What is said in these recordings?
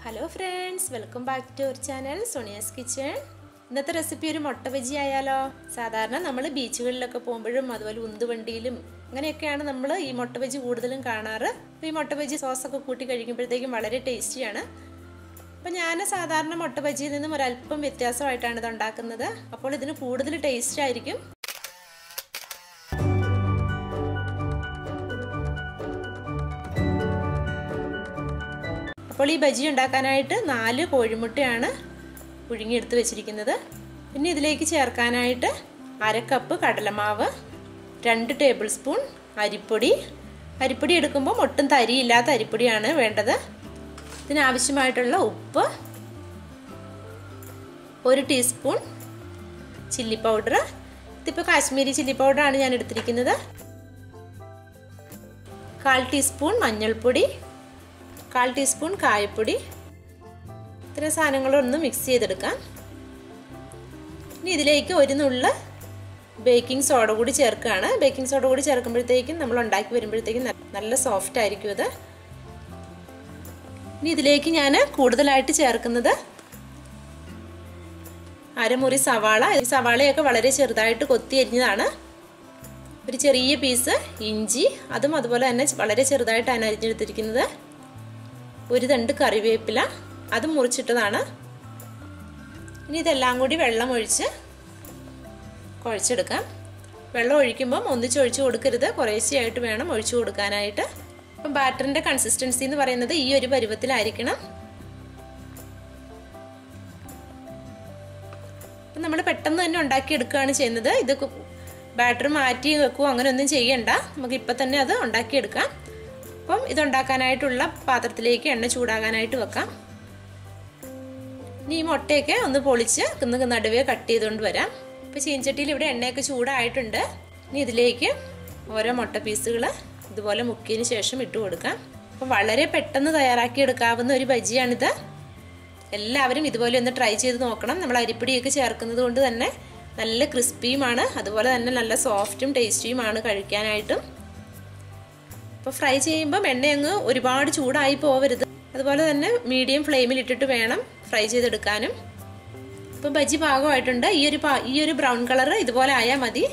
Hello friends, welcome back to our channel Sonia's Kitchen. ഇന്നത്തെ recipe ഒരു മുട്ട ബജി ആയാലോ. സാധാരണ നമ്മൾ ബീച്ചുകളിലൊക്കെ പോകുമ്പോഴും അതുപോലെ ഉന്തുവണ്ടിയിലും അങ്ങനെയൊക്കെയാണ് നമ്മൾ ഈ മുട്ട ബജി കൂടുതലും കാണാറ്. ഈ മുട്ട ബജി സോസ് ഒക്കെ കൂട്ടി കഴിക്കുമ്പോഴത്തേക്കും വളരെ ടേസ്റ്റിയാണ്. അപ്പോൾ ഞാൻ സാധാരണ മുട്ട ബജിയിൽ നിന്നും ഒരു അല്പം വ്യത്യാസമായിട്ടാണ് ഇത് ഉണ്ടാക്കുന്നത്. അപ്പോൾ ഇതിന് കൂടുതൽ ടേസ്റ്റ് ആയിരിക്കും. അപ്പോൾ ഈ ബജി ഉണ്ടാക്കാനായിട്ട് 4 കോഴിമുട്ടയാണ് പുഴുങ്ങിയെടുത്ത് വെച്ചിരിക്കുന്നത്. പിന്നെ ഇതിലേക്ക് ചേർക്കാനായിട്ട് 1/2 കപ്പ് കടലമാവ്, 2 ടേബിൾ സ്പൂൺ അരിപ്പൊടി. അരിപ്പൊടി എടുക്കുമ്പോൾ ഒട്ടും തരിയില്ലാത്ത അരിപ്പൊടിയാണ് വേണ്ടത്. ഇതിനാവശ്യമായിട്ടുള്ള ഉപ്പ്, 1 ടീസ്പൂൺ ചില്ലി പൗഡർ. ഇതിപ്പോൾ കാശ്മീരി ചില്ലി പൗഡറാണ് ഞാൻ എടുത്തിരിക്കുന്നത്. 1/4 ടീസ്പൂൺ മഞ്ഞൾപ്പൊടി, 1/4 ടീസ്പൂൺ കായപ്പൊടി. ഇത്രയും സാധനങ്ങളൊന്ന് മിക്സ് ചെയ്തെടുക്കാം. ഇനി ഇതിലേക്ക് ഒരു നുള്ള് ബേക്കിംഗ് സോഡ കൂടി ചേർക്കുകയാണ്. ബേക്കിംഗ് സോഡ കൂടി ചേർക്കുമ്പോഴത്തേക്കും നമ്മൾ ഉണ്ടാക്കി വരുമ്പോഴത്തേക്കും നല്ല സോഫ്റ്റ് ആയിരിക്കും ഇത്. ഇനി ഇതിലേക്ക് ഞാൻ കൂടുതലായിട്ട് ചേർക്കുന്നത് അരമുറി സവാള. ഈ സവാളയൊക്കെ വളരെ ചെറുതായിട്ട് കൊത്തി അരിഞ്ഞതാണ്. ഒരു ചെറിയ പീസ് ഇഞ്ചി, അതും അതുപോലെ തന്നെ വളരെ ചെറുതായിട്ടാണ് അരിഞ്ഞെടുത്തിരിക്കുന്നത്. ഒരു തണ്ട് കറിവേപ്പില, അത് മുറിച്ചിട്ടതാണ്. ഇനി ഇതെല്ലാം കൂടി വെള്ളം ഒഴിച്ച് കുഴച്ചെടുക്കാം. വെള്ളം ഒഴിക്കുമ്പം ഒന്നിച്ചൊഴിച്ച് കൊടുക്കരുത്, കുറേശ്ശെയായിട്ട് വേണം ഒഴിച്ചു കൊടുക്കാനായിട്ട്. അപ്പം ബാറ്ററിൻ്റെ കൺസിസ്റ്റൻസി എന്ന് പറയുന്നത് ഈ ഒരു പരുവത്തിലായിരിക്കണം. അപ്പം നമ്മൾ പെട്ടെന്ന് തന്നെ ഉണ്ടാക്കിയെടുക്കുകയാണ് ചെയ്യുന്നത്. ഇത് ബാറ്റർ മാറ്റി വെക്കുകയോ അങ്ങനെയൊന്നും ചെയ്യണ്ട, നമുക്ക് ഇപ്പം തന്നെ അത് ഉണ്ടാക്കിയെടുക്കാം. അപ്പം ഇതുണ്ടാക്കാനായിട്ടുള്ള പാത്രത്തിലേക്ക് എണ്ണ ചൂടാകാനായിട്ട് വെക്കാം. ഇനി ഈ മുട്ടയൊക്കെ ഒന്ന് പൊളിച്ച് നടുവേ കട്ട് ചെയ്തുകൊണ്ട് വരാം. ഇപ്പോൾ ചീനച്ചട്ടിയിൽ ഇവിടെ എണ്ണയൊക്കെ ചൂടായിട്ടുണ്ട്. ഇനി ഇതിലേക്ക് ഓരോ മുട്ട പീസുകൾ ഇതുപോലെ മുക്കിയതിന് ശേഷം ഇട്ട് കൊടുക്കാം. അപ്പം വളരെ പെട്ടെന്ന് തയ്യാറാക്കിയെടുക്കാവുന്ന ഒരു ബജിയാണിത്. എല്ലാവരും ഇതുപോലെ ഒന്ന് ട്രൈ ചെയ്ത് നോക്കണം. നമ്മൾ അരിപ്പൊടിയൊക്കെ ചേർക്കുന്നത് കൊണ്ട് തന്നെ നല്ല ക്രിസ്പിയുമാണ്, അതുപോലെ തന്നെ നല്ല സോഫ്റ്റും ടേസ്റ്റിയുമാണ് കഴിക്കാനായിട്ടും. അപ്പോൾ ഫ്രൈ ചെയ്യുമ്പം എണ്ണയങ്ങ് ഒരുപാട് ചൂടായി പോവരുത്. അതുപോലെ തന്നെ മീഡിയം ഫ്ലെയിമിൽ ഇട്ടിട്ട് വേണം ഫ്രൈ ചെയ്തെടുക്കാനും. ഇപ്പം ബജി പാകമായിട്ടുണ്ട്. ഈ ഒരു ബ്രൗൺ കളർ ഇതുപോലെ ആയാൽ മതി.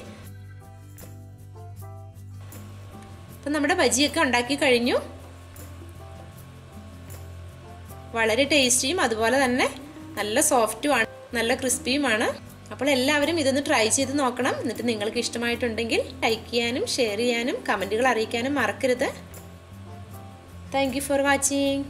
അപ്പം നമ്മുടെ ബജിയൊക്കെ ഉണ്ടാക്കി കഴിഞ്ഞു. വളരെ ടേസ്റ്റിയും അതുപോലെ തന്നെ നല്ല സോഫ്റ്റുമാണ്, നല്ല ക്രിസ്പിയുമാണ്. അപ്പോൾ എല്ലാവരും ഇതൊന്ന് ട്രൈ ചെയ്ത് നോക്കണം. എന്നിട്ട് നിങ്ങൾക്ക് ഇഷ്ടമായിട്ടുണ്ടെങ്കിൽ ലൈക്ക് ചെയ്യാനും ഷെയർ ചെയ്യാനും കമൻറ്റുകൾ അറിയിക്കാനും മറക്കരുത്. Thank you for watching.